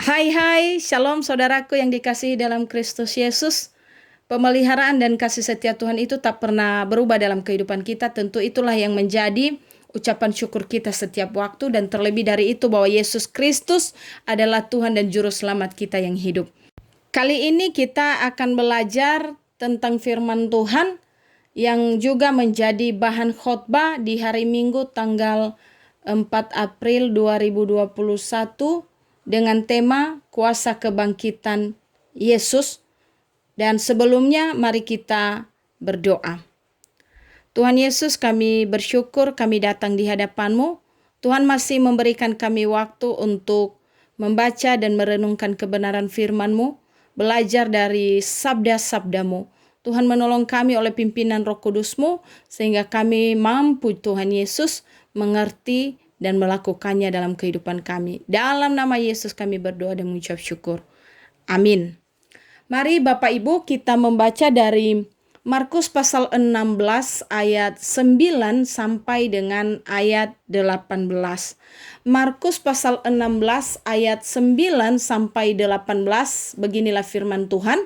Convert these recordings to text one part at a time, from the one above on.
Hai, Shalom saudaraku yang dikasihi dalam Kristus Yesus. Pemeliharaan dan kasih setia Tuhan itu tak pernah berubah dalam kehidupan kita. Tentu itulah yang menjadi ucapan syukur kita setiap waktu. Dan terlebih dari itu bahwa Yesus Kristus adalah Tuhan dan Juru Selamat kita yang hidup. Kali ini kita akan belajar tentang firman Tuhan yang juga menjadi bahan khotbah di hari Minggu tanggal 4 April 2021 dengan tema kuasa kebangkitan Yesus. Dan sebelumnya mari kita berdoa. Tuhan Yesus, kami bersyukur kami datang di hadapan-Mu. Tuhan masih memberikan kami waktu untuk membaca dan merenungkan kebenaran firman-Mu, belajar dari sabda-sabda-Mu. Tuhan menolong kami oleh pimpinan Roh Kudus-Mu, sehingga kami mampu Tuhan Yesus mengerti dan melakukannya dalam kehidupan kami. Dalam nama Yesus kami berdoa dan mengucap syukur. Amin. Mari Bapak Ibu kita membaca dari Markus pasal 16 ayat 9 sampai dengan ayat 18. Markus pasal 16 ayat 9 sampai 18, beginilah firman Tuhan.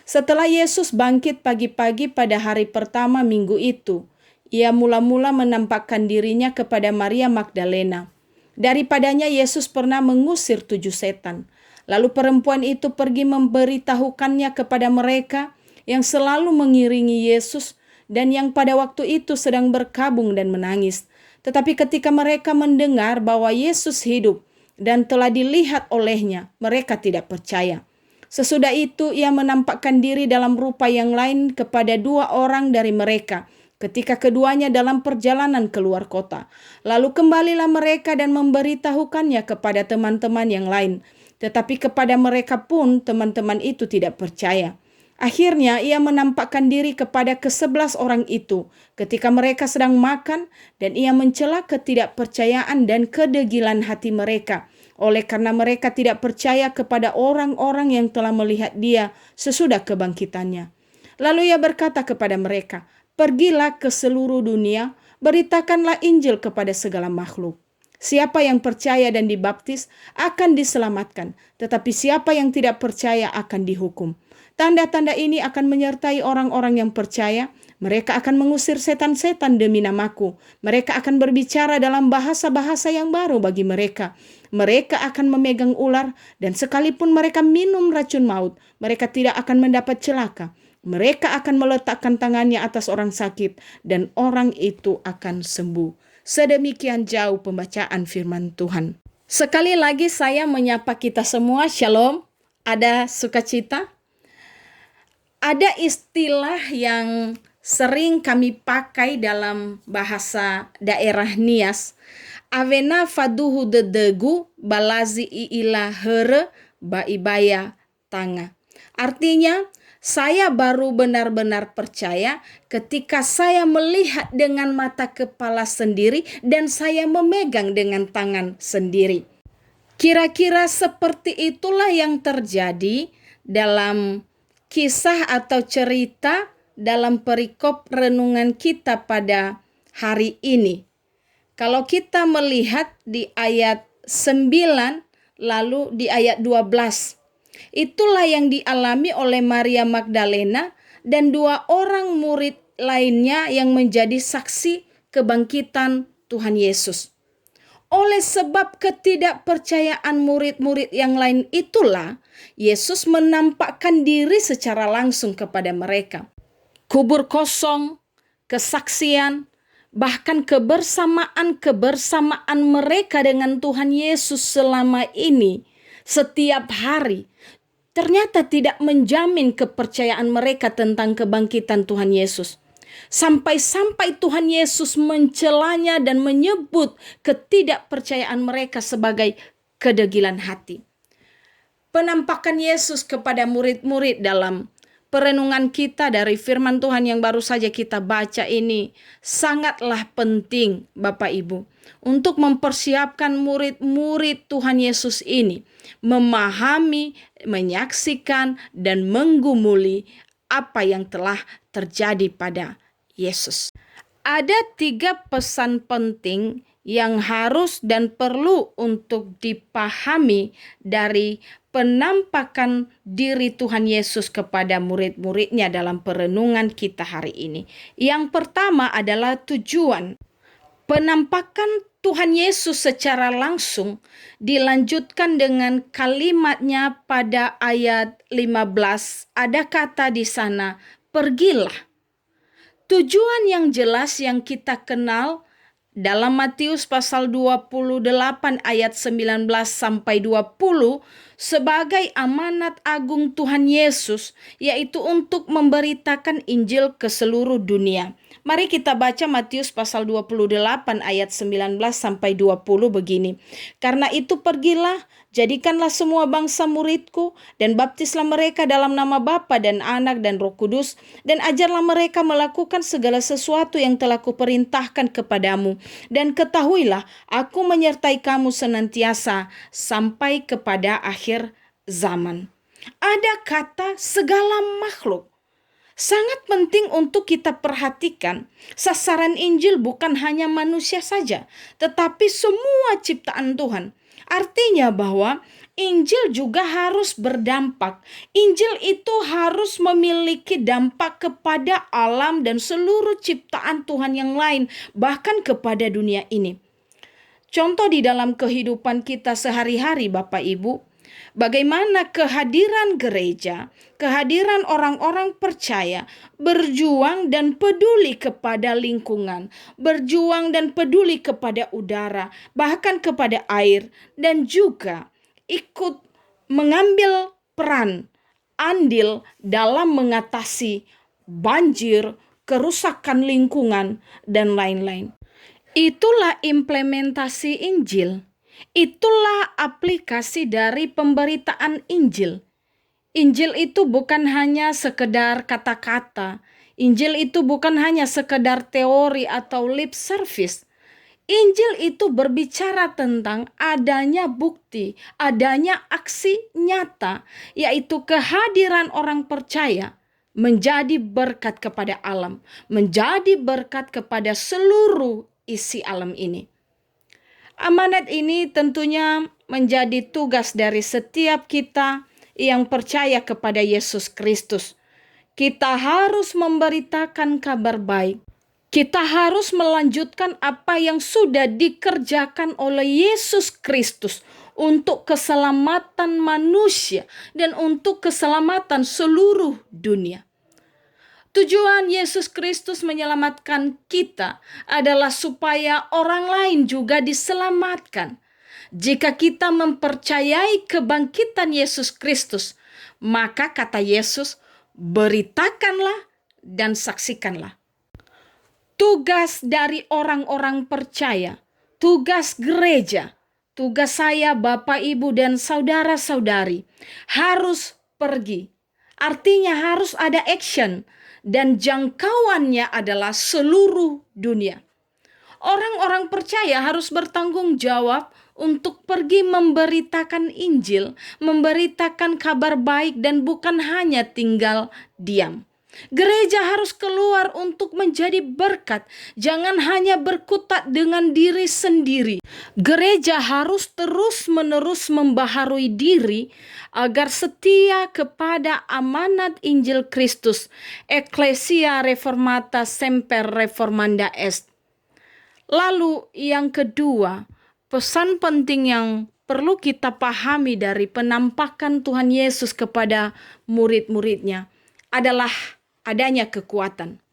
Setelah Yesus bangkit pagi-pagi pada hari pertama minggu itu, ia mula-mula menampakkan dirinya kepada Maria Magdalena. Daripadanya Yesus pernah mengusir 7 setan. Lalu perempuan itu pergi memberitahukannya kepada mereka yang selalu mengiringi Yesus dan yang pada waktu itu sedang berkabung dan menangis. Tetapi ketika mereka mendengar bahwa Yesus hidup dan telah dilihat olehnya, mereka tidak percaya. Sesudah itu ia menampakkan diri dalam rupa yang lain kepada 2 orang dari mereka, ketika keduanya dalam perjalanan keluar kota. Lalu kembalilah mereka dan memberitahukannya kepada teman-teman yang lain. Tetapi kepada mereka pun teman-teman itu tidak percaya. Akhirnya ia menampakkan diri kepada ke-11 orang itu ketika mereka sedang makan, dan ia mencela ketidakpercayaan dan kedegilan hati mereka, oleh karena mereka tidak percaya kepada orang-orang yang telah melihat dia sesudah kebangkitannya. Lalu ia berkata kepada mereka, "Pergilah ke seluruh dunia, beritakanlah Injil kepada segala makhluk. Siapa yang percaya dan dibaptis akan diselamatkan, tetapi siapa yang tidak percaya akan dihukum. Tanda-tanda ini akan menyertai orang-orang yang percaya. Mereka akan mengusir setan-setan demi namaku. Mereka akan berbicara dalam bahasa-bahasa yang baru bagi mereka. Mereka akan memegang ular, dan sekalipun mereka minum racun maut, mereka tidak akan mendapat celaka. Mereka akan meletakkan tangannya atas orang sakit, dan orang itu akan sembuh." Sedemikian jauh pembacaan firman Tuhan. Sekali lagi saya menyapa kita semua, Shalom. Ada sukacita? Ada istilah yang sering kami pakai dalam bahasa daerah Nias. Avena faduhu dedegu balazi iila here baibaya tanga. Artinya, saya baru benar-benar percaya ketika saya melihat dengan mata kepala sendiri dan saya memegang dengan tangan sendiri. Kira-kira seperti itulah yang terjadi dalam kisah atau cerita dalam perikop renungan kita pada hari ini. Kalau kita melihat di ayat 9 lalu di ayat 12. Itulah yang dialami oleh Maria Magdalena dan 2 orang murid lainnya yang menjadi saksi kebangkitan Tuhan Yesus. Oleh sebab ketidakpercayaan murid-murid yang lain itulah, Yesus menampakkan diri secara langsung kepada mereka. Kubur kosong, kesaksian, bahkan kebersamaan mereka dengan Tuhan Yesus selama ini, setiap hari, ternyata tidak menjamin kepercayaan mereka tentang kebangkitan Tuhan Yesus. Sampai-sampai Tuhan Yesus mencelanya dan menyebut ketidakpercayaan mereka sebagai kedegilan hati. Penampakan Yesus kepada murid-murid dalam perenungan kita dari firman Tuhan yang baru saja kita baca ini sangatlah penting, Bapak Ibu, untuk mempersiapkan murid-murid Tuhan Yesus ini memahami, menyaksikan, dan menggumuli apa yang telah terjadi pada Yesus. Ada 3 pesan penting yang harus dan perlu untuk dipahami dari penampakan diri Tuhan Yesus kepada murid-muridnya dalam perenungan kita hari ini. Yang pertama adalah tujuan. Penampakan Tuhan Yesus secara langsung dilanjutkan dengan kalimatnya pada ayat 15. Ada kata di sana, pergilah. Tujuan yang jelas yang kita kenal dalam Matius pasal 28 ayat 19 sampai 20 sebagai amanat agung Tuhan Yesus, yaitu untuk memberitakan Injil ke seluruh dunia. Mari kita baca Matius pasal 28 ayat 19 sampai 20 begini. Karena itu pergilah, jadikanlah semua bangsa muridku, dan baptislah mereka dalam nama Bapa dan Anak dan Roh Kudus, dan ajarlah mereka melakukan segala sesuatu yang telah kuperintahkan kepadamu. Dan ketahuilah, aku menyertai kamu senantiasa sampai kepada akhir zaman. Ada kata segala makhluk. Sangat penting untuk kita perhatikan, sasaran Injil bukan hanya manusia saja, tetapi semua ciptaan Tuhan. Artinya bahwa Injil juga harus berdampak. Injil itu harus memiliki dampak kepada alam dan seluruh ciptaan Tuhan yang lain, bahkan kepada dunia ini. Contoh di dalam kehidupan kita sehari-hari, Bapak Ibu, bagaimana kehadiran gereja, kehadiran orang-orang percaya berjuang dan peduli kepada lingkungan, berjuang dan peduli kepada udara, bahkan kepada air, dan juga ikut mengambil peran andil dalam mengatasi banjir, kerusakan lingkungan, dan lain-lain. Itulah implementasi Injil. Itulah aplikasi dari pemberitaan Injil. Injil itu bukan hanya sekedar kata-kata. Injil itu bukan hanya sekedar teori atau lip service. Injil itu berbicara tentang adanya bukti, adanya aksi nyata, yaitu kehadiran orang percaya menjadi berkat kepada alam, menjadi berkat kepada seluruh isi alam ini. Amanat ini tentunya menjadi tugas dari setiap kita yang percaya kepada Yesus Kristus. Kita harus memberitakan kabar baik. Kita harus melanjutkan apa yang sudah dikerjakan oleh Yesus Kristus untuk keselamatan manusia dan untuk keselamatan seluruh dunia. Tujuan Yesus Kristus menyelamatkan kita adalah supaya orang lain juga diselamatkan. Jika kita mempercayai kebangkitan Yesus Kristus, maka kata Yesus, beritakanlah dan saksikanlah. Tugas dari orang-orang percaya, tugas gereja, tugas saya, Bapak, Ibu, dan saudara-saudari harus pergi. Artinya harus ada action. Dan jangkauannya adalah seluruh dunia. Orang-orang percaya harus bertanggung jawab untuk pergi memberitakan Injil, memberitakan kabar baik dan bukan hanya tinggal diam. Gereja harus keluar untuk menjadi berkat, jangan hanya berkutat dengan diri sendiri. Gereja harus terus-menerus membaharui diri agar setia kepada amanat Injil Kristus. Ecclesia Reformata Semper Reformanda Est. Lalu yang kedua, pesan penting yang perlu kita pahami dari penampakan Tuhan Yesus kepada murid-muridnya adalah adanya kekuatan.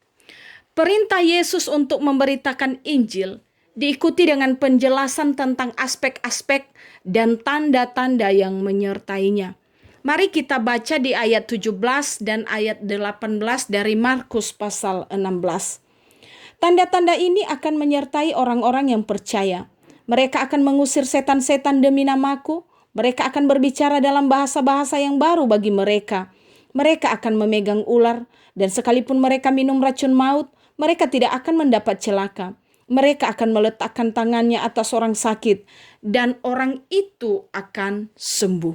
Perintah Yesus untuk memberitakan Injil diikuti dengan penjelasan tentang aspek-aspek dan tanda-tanda yang menyertainya. Mari kita baca di ayat 17 dan ayat 18 dari Markus pasal 16. Tanda-tanda ini akan menyertai orang-orang yang percaya. Mereka akan mengusir setan-setan demi namaku. Mereka akan berbicara dalam bahasa-bahasa yang baru bagi mereka. Mereka akan memegang ular, dan sekalipun mereka minum racun maut, mereka tidak akan mendapat celaka. Mereka akan meletakkan tangannya atas orang sakit, dan orang itu akan sembuh.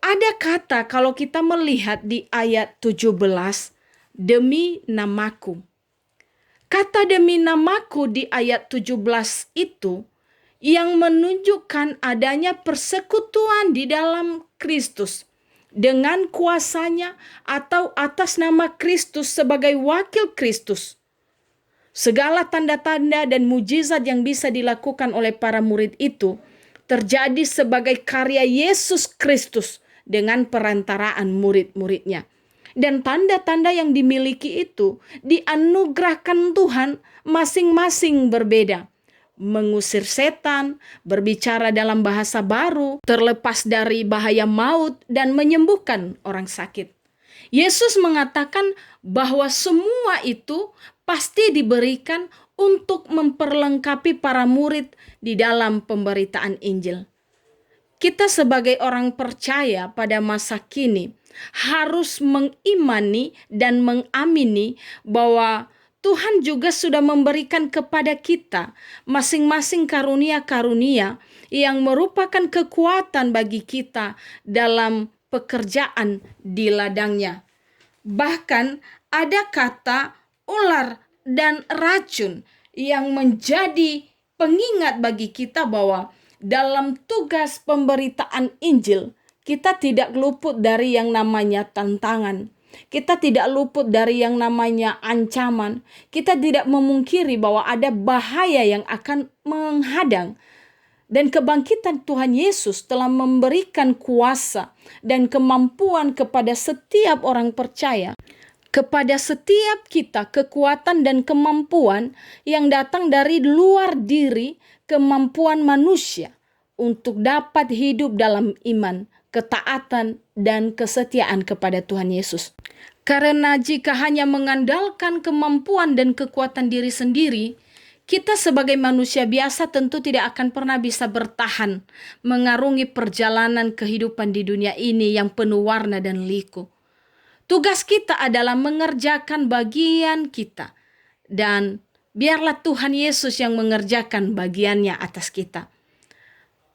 Ada kata kalau kita melihat di ayat 17, demi namaku. Kata demi namaku di ayat 17 itu yang menunjukkan adanya persekutuan di dalam Kristus dengan kuasanya atau atas nama Kristus sebagai wakil Kristus. Segala tanda-tanda dan mujizat yang bisa dilakukan oleh para murid itu terjadi sebagai karya Yesus Kristus dengan perantaraan murid-muridnya. Dan tanda-tanda yang dimiliki itu dianugerahkan Tuhan masing-masing berbeda. Mengusir setan, berbicara dalam bahasa baru, terlepas dari bahaya maut, dan menyembuhkan orang sakit. Yesus mengatakan bahwa semua itu pasti diberikan untuk memperlengkapi para murid di dalam pemberitaan Injil. Kita sebagai orang percaya pada masa kini harus mengimani dan mengamini bahwa Tuhan juga sudah memberikan kepada kita masing-masing karunia-karunia yang merupakan kekuatan bagi kita dalam pekerjaan di ladangnya. Bahkan ada kata ular dan racun yang menjadi pengingat bagi kita bahwa dalam tugas pemberitaan Injil, kita tidak luput dari yang namanya tantangan. Kita tidak luput dari yang namanya ancaman. Kita tidak memungkiri bahwa ada bahaya yang akan menghadang. Dan kebangkitan Tuhan Yesus telah memberikan kuasa dan kemampuan kepada setiap orang percaya. Kepada setiap kita kekuatan dan kemampuan yang datang dari luar diri kemampuan manusia untuk dapat hidup dalam iman, ketaatan, dan kesetiaan kepada Tuhan Yesus. Karena jika hanya mengandalkan kemampuan dan kekuatan diri sendiri, kita sebagai manusia biasa tentu tidak akan pernah bisa bertahan mengarungi perjalanan kehidupan di dunia ini yang penuh warna dan liku. Tugas kita adalah mengerjakan bagian kita, dan biarlah Tuhan Yesus yang mengerjakan bagiannya atas kita.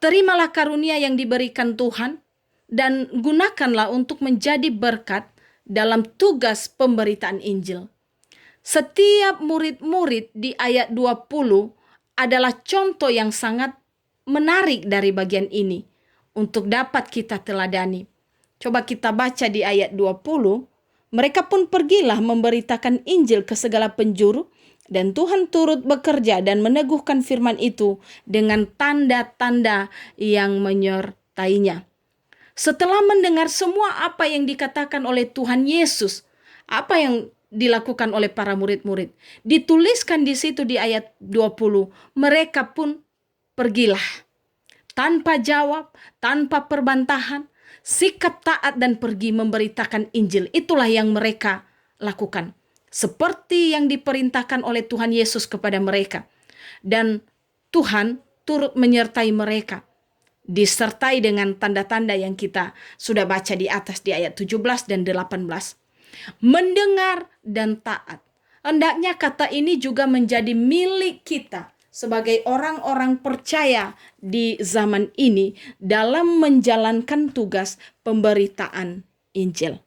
Terimalah karunia yang diberikan Tuhan dan gunakanlah untuk menjadi berkat dalam tugas pemberitaan Injil. Setiap murid-murid di ayat 20 adalah contoh yang sangat menarik dari bagian ini untuk dapat kita teladani. Coba kita baca di ayat 20. Mereka pun pergilah memberitakan Injil ke segala penjuru, dan Tuhan turut bekerja dan meneguhkan firman itu dengan tanda-tanda yang menyertainya. Setelah mendengar semua apa yang dikatakan oleh Tuhan Yesus, apa yang dilakukan oleh para murid-murid, dituliskan di situ di ayat 20, mereka pun pergilah. Tanpa jawab, tanpa perbantahan, sikap taat dan pergi memberitakan Injil. Itulah yang mereka lakukan. Seperti yang diperintahkan oleh Tuhan Yesus kepada mereka. Dan Tuhan turut menyertai mereka. Disertai dengan tanda-tanda yang kita sudah baca di atas di ayat 17 dan 18. Mendengar dan taat. Hendaknya kata ini juga menjadi milik kita sebagai orang-orang percaya di zaman ini dalam menjalankan tugas pemberitaan Injil.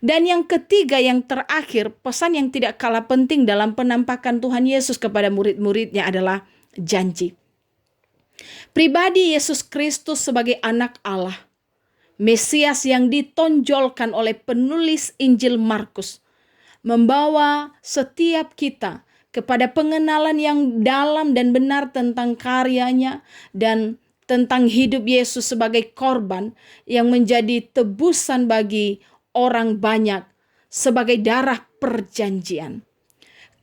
Dan yang ketiga, yang terakhir, pesan yang tidak kalah penting dalam penampakan Tuhan Yesus kepada murid-muridnya adalah janji. Pribadi Yesus Kristus sebagai anak Allah, Mesias yang ditonjolkan oleh penulis Injil Markus, membawa setiap kita kepada pengenalan yang dalam dan benar tentang karyanya dan tentang hidup Yesus sebagai korban yang menjadi tebusan bagi orang banyak sebagai darah perjanjian.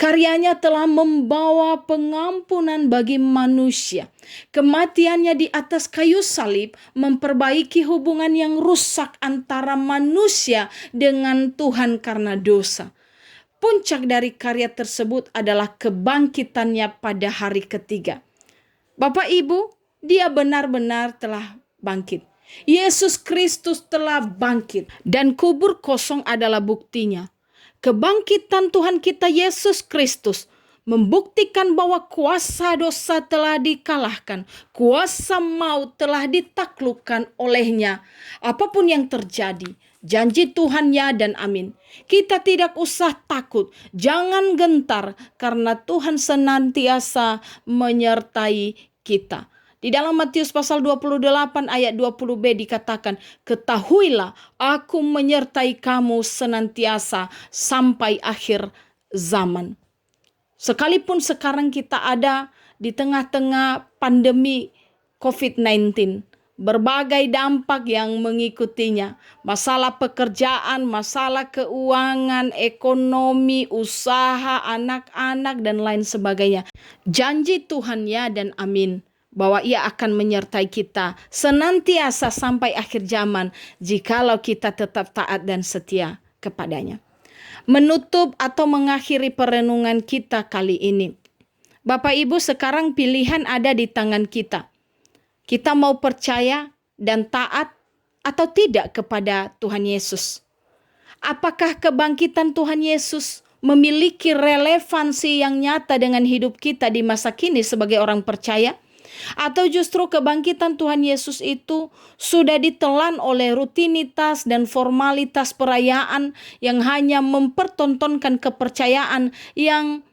Karyanya telah membawa pengampunan bagi manusia. Kematiannya di atas kayu salib memperbaiki hubungan yang rusak antara manusia dengan Tuhan karena dosa. Puncak dari karya tersebut adalah kebangkitannya pada hari ketiga. Bapak Ibu, dia benar-benar telah bangkit. Yesus Kristus telah bangkit dan kubur kosong adalah buktinya. Kebangkitan Tuhan kita Yesus Kristus membuktikan bahwa kuasa dosa telah dikalahkan, kuasa maut telah ditaklukkan olehnya. Apapun yang terjadi, Janji Tuhan ya dan amin. Kita tidak usah takut, jangan gentar, karena Tuhan senantiasa menyertai kita. Di dalam Matius pasal 28 ayat 20b dikatakan, ketahuilah aku menyertai kamu senantiasa sampai akhir zaman. Sekalipun sekarang kita ada di tengah-tengah pandemi COVID-19, berbagai dampak yang mengikutinya, masalah pekerjaan, masalah keuangan, ekonomi, usaha, anak-anak, dan lain sebagainya. Janji Tuhan ya dan amin, bahwa Ia akan menyertai kita senantiasa sampai akhir zaman jikalau kita tetap taat dan setia kepadanya. Menutup atau mengakhiri perenungan kita kali ini, Bapak Ibu, sekarang pilihan ada di tangan kita. Kita mau percaya dan taat atau tidak kepada Tuhan Yesus? Apakah kebangkitan Tuhan Yesus memiliki relevansi yang nyata dengan hidup kita di masa kini sebagai orang percaya? Atau justru kebangkitan Tuhan Yesus itu sudah ditelan oleh rutinitas dan formalitas perayaan yang hanya mempertontonkan kepercayaan yang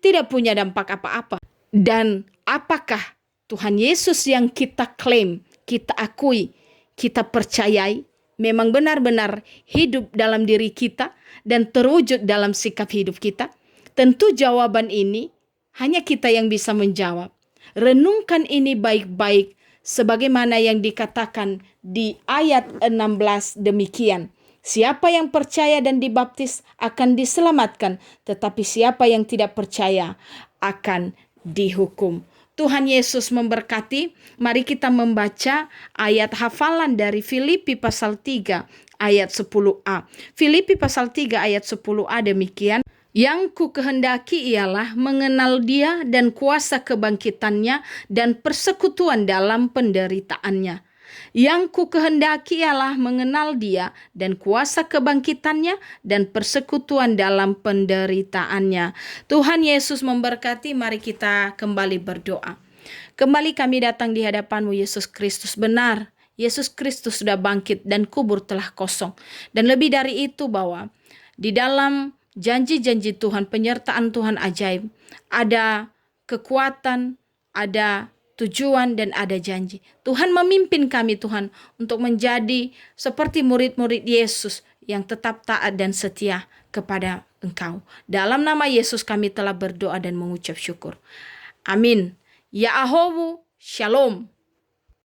tidak punya dampak apa-apa? Dan apakah Tuhan Yesus yang kita klaim, kita akui, kita percayai, memang benar-benar hidup dalam diri kita dan terwujud dalam sikap hidup kita? Tentu jawaban ini hanya kita yang bisa menjawab. Renungkan ini baik-baik sebagaimana yang dikatakan di ayat 16 demikian. Siapa yang percaya dan dibaptis akan diselamatkan, tetapi siapa yang tidak percaya akan dihukum. Tuhan Yesus memberkati. Mari kita membaca ayat hafalan dari Filipi pasal 3 ayat 10a. Filipi pasal 3 ayat 10a demikian. Yang ku kehendaki ialah mengenal Dia dan kuasa kebangkitannya dan persekutuan dalam penderitaannya. Yang ku kehendaki ialah mengenal Dia dan kuasa kebangkitannya dan persekutuan dalam penderitaannya. Tuhan Yesus memberkati. Mari kita kembali berdoa. Kembali kami datang di hadapan-Mu Yesus Kristus. Benar, Yesus Kristus sudah bangkit dan kubur telah kosong. Dan lebih dari itu bahwa di dalam janji-janji Tuhan, penyertaan Tuhan ajaib, ada kekuatan, ada tujuan, dan ada janji. Tuhan memimpin kami, Tuhan, untuk menjadi seperti murid-murid Yesus yang tetap taat dan setia kepada Engkau. Dalam nama Yesus kami telah berdoa dan mengucap syukur. Amin. Ya Ahowu, Shalom.